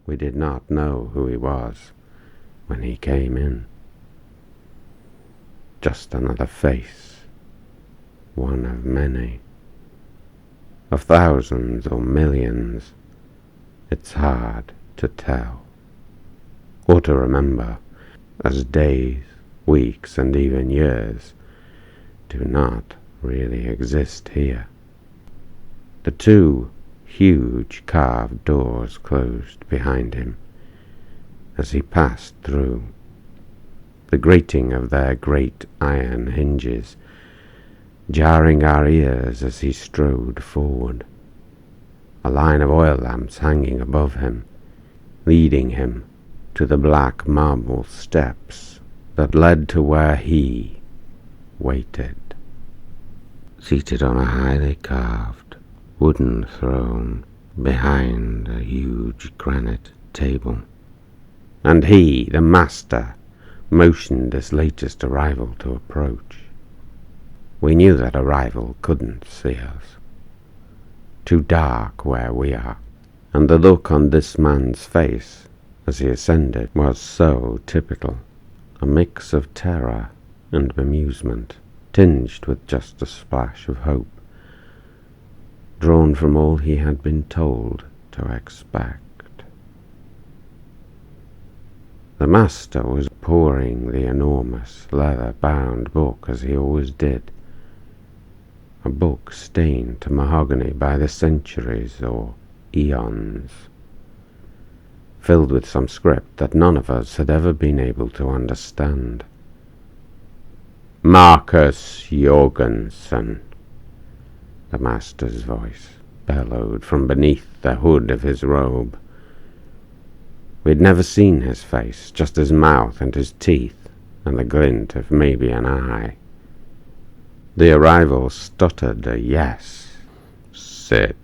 we did not know who he was when he came in. Just another face, one of many, of thousands or millions. It's hard to tell, or to remember, as days, weeks, and even years do not really exist here. The two huge carved doors closed behind him as he passed through, the grating of their great iron hinges jarring our ears as he strode forward, a line of oil lamps hanging above him, leading him to the black marble steps that led to where he waited, seated on a highly carved wooden throne behind a huge granite table. And he, the master, motioned this latest arrival to approach. We knew that arrival couldn't see us. Too dark where we are, and the look on this man's face as he ascended was so typical, a mix of terror and bemusement, tinged with just a splash of hope, drawn from all he had been told to expect. The master was pouring the enormous leather-bound book as he always did, a book stained to mahogany by the centuries or eons, filled with some script that none of us had ever been able to understand. Marcus Jorgensen, the master's voice bellowed from beneath the hood of his robe. We'd never seen his face, just his mouth and his teeth, and the glint of maybe an eye. The arrival stuttered a yes. Sit,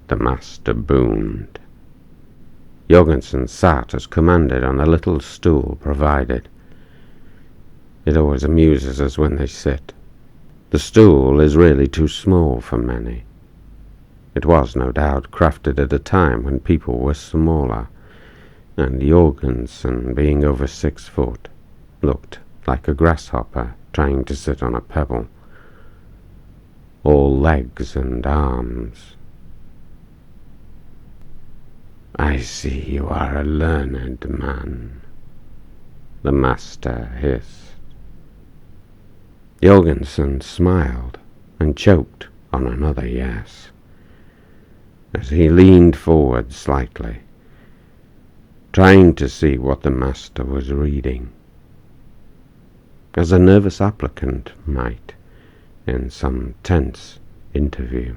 the master boomed. Jorgensen sat as commanded on a little stool provided. It always amuses us when they sit. The stool is really too small for many. It was, no doubt, crafted at a time when people were smaller, and Jorgensen, being over 6 foot, looked like a grasshopper trying to sit on a pebble, all legs and arms. I see you are a learned man, the master hissed. Jorgensen smiled and choked on another yes, as he leaned forward slightly, trying to see what the master was reading, as a nervous applicant might in some tense interview.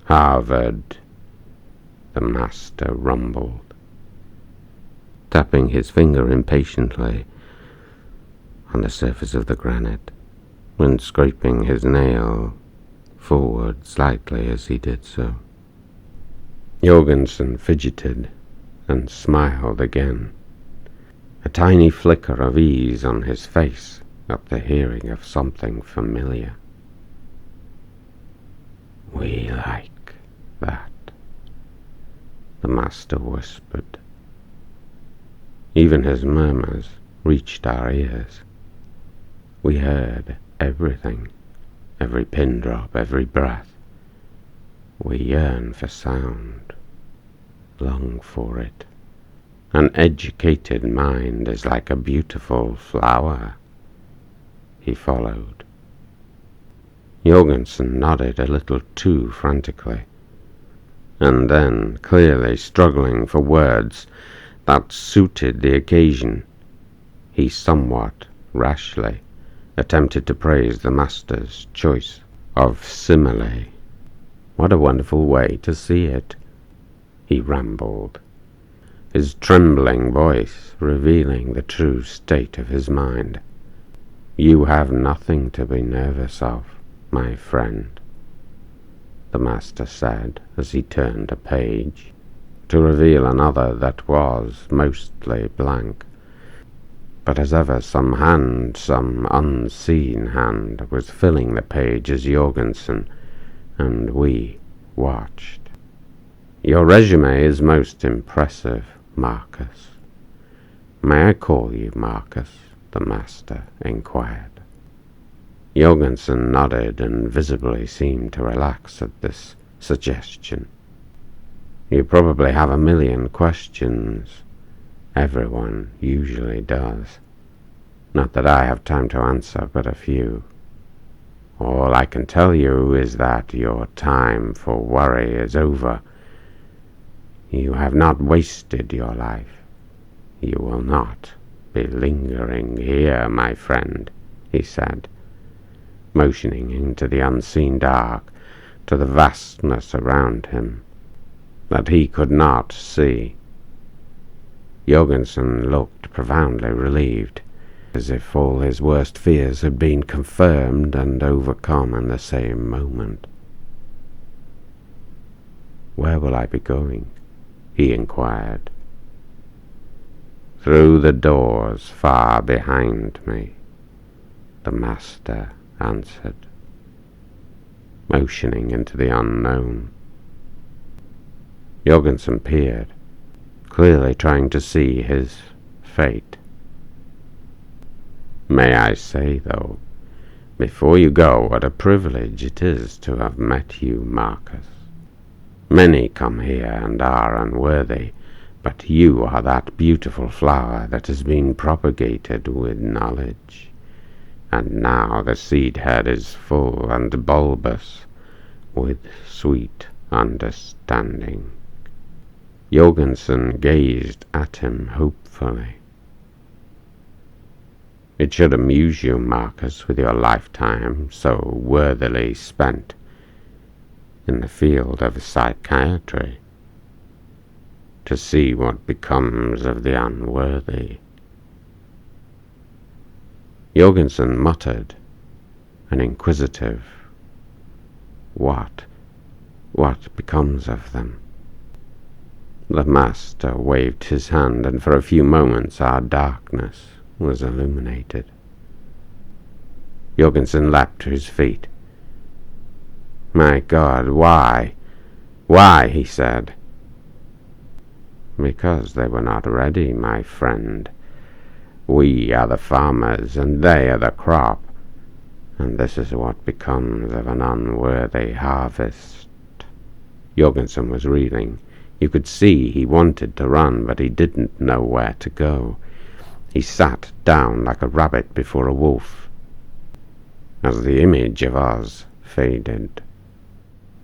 Harvard, the master rumbled, tapping his finger impatiently on the surface of the granite, and scraping his nail forward slightly as he did so. Jorgensen fidgeted and smiled again, a tiny flicker of ease on his face at the hearing of something familiar. We like that, the master whispered. Even his murmurs reached our ears. We heard everything, every pin drop, every breath. We yearn for sound, long for it. An educated mind is like a beautiful flower, he followed. Jorgensen nodded a little too frantically, and then, clearly struggling for words that suited the occasion, he somewhat rashly attempted to praise the master's choice of simile. What a wonderful way to see it, he rambled, his trembling voice revealing the true state of his mind. You have nothing to be nervous of, my friend, the master said as he turned a page, to reveal another that was mostly blank. But as ever, some hand, some unseen hand, was filling the page as Jorgensen and we watched. Your resume is most impressive, Marcus. May I call you Marcus? The master inquired. Jorgensen nodded and visibly seemed to relax at this suggestion. You probably have a million questions. Everyone usually does. Not that I have time to answer, but a few. All I can tell you is that your time for worry is over. You have not wasted your life. You will not be lingering here, my friend, he said, motioning into the unseen dark, to the vastness around him that he could not see. Jorgensen looked profoundly relieved, as if all his worst fears had been confirmed and overcome in the same moment. Where will I be going? He inquired. Through the doors far behind me, the master answered, motioning into the unknown. Jorgensen peered, clearly trying to see his fate. May I say, though, before you go, what a privilege it is to have met you, Marcus. Many come here and are unworthy, but you are that beautiful flower that has been propagated with knowledge. And now the seed head is full and bulbous with sweet understanding. Jorgensen gazed at him hopefully. It should amuse you, Marcus, with your lifetime so worthily spent in the field of psychiatry, to see what becomes of the unworthy. Jorgensen muttered, an inquisitive, What becomes of them? The master waved his hand, and for a few moments our darkness was illuminated. Jorgensen leapt to his feet. My God, why? Why? He said. Because they were not ready, my friend. We are the farmers, and they are the crop, and this is what becomes of an unworthy harvest. Jorgensen was reeling. You could see he wanted to run, but he didn't know where to go. He sat down like a rabbit before a wolf, as the image of Oz faded.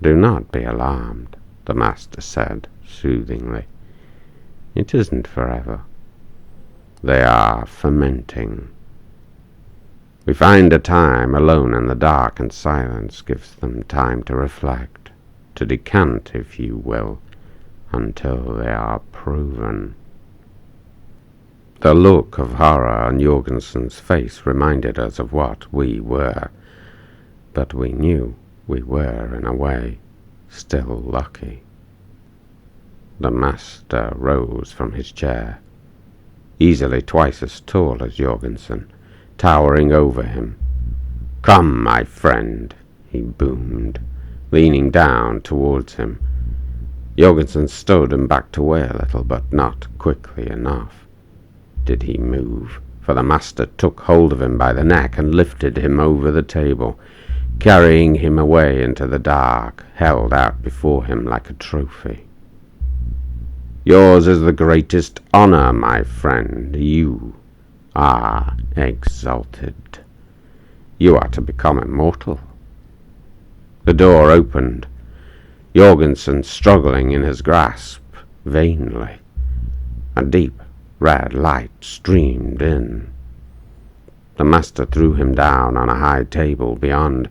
Do not be alarmed, the master said soothingly. It isn't forever. They are fermenting. We find a time alone in the dark, and silence gives them time to reflect, to decant, if you will, until they are proven. The look of horror on Jorgensen's face reminded us of what we were, but we knew we were, in a way, still lucky. The master rose from his chair, easily twice as tall as Jorgensen, towering over him. Come, my friend, he boomed, leaning down towards him. Jorgensen stood and backed away a little, but not quickly enough. Did he move? For the master took hold of him by the neck and lifted him over the table, carrying him away into the dark, held out before him like a trophy. Yours is the greatest honor, my friend. You are exalted. You are to become immortal. The door opened, Jorgensen struggling in his grasp, vainly. A deep red light streamed in. The master threw him down on a high table beyond.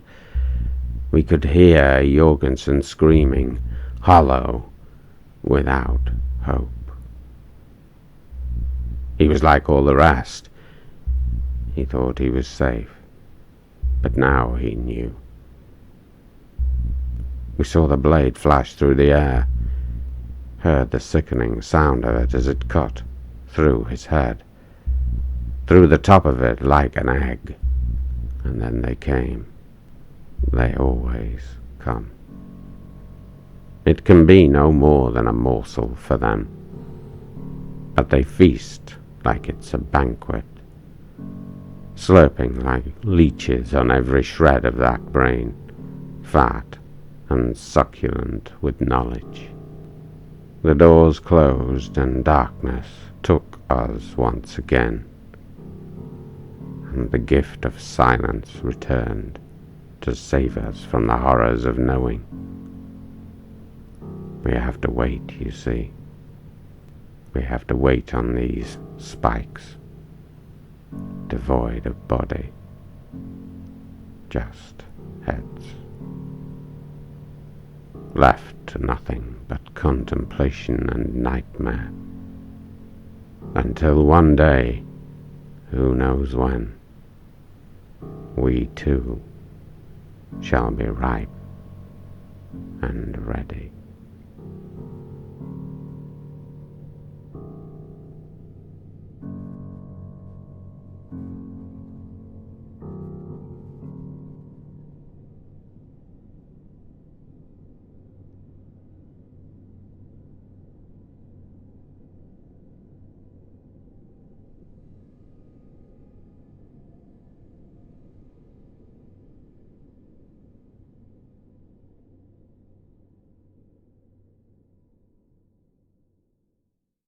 We could hear Jorgensen screaming, hollow, without hope. He was like all the rest. He thought he was safe, but now he knew. We saw the blade flash through the air, heard the sickening sound of it as it cut through his head, through the top of it like an egg, and then they came. They always come. It can be no more than a morsel for them, but they feast like it's a banquet, slurping like leeches on every shred of that brain, fat and succulent with knowledge. The doors closed and darkness took us once again, and the gift of silence returned to save us from the horrors of knowing. We have to wait, you see. We have to wait on these spikes, devoid of body, just heads, left to nothing but contemplation and nightmare, until one day, who knows when, we too shall be ripe and ready.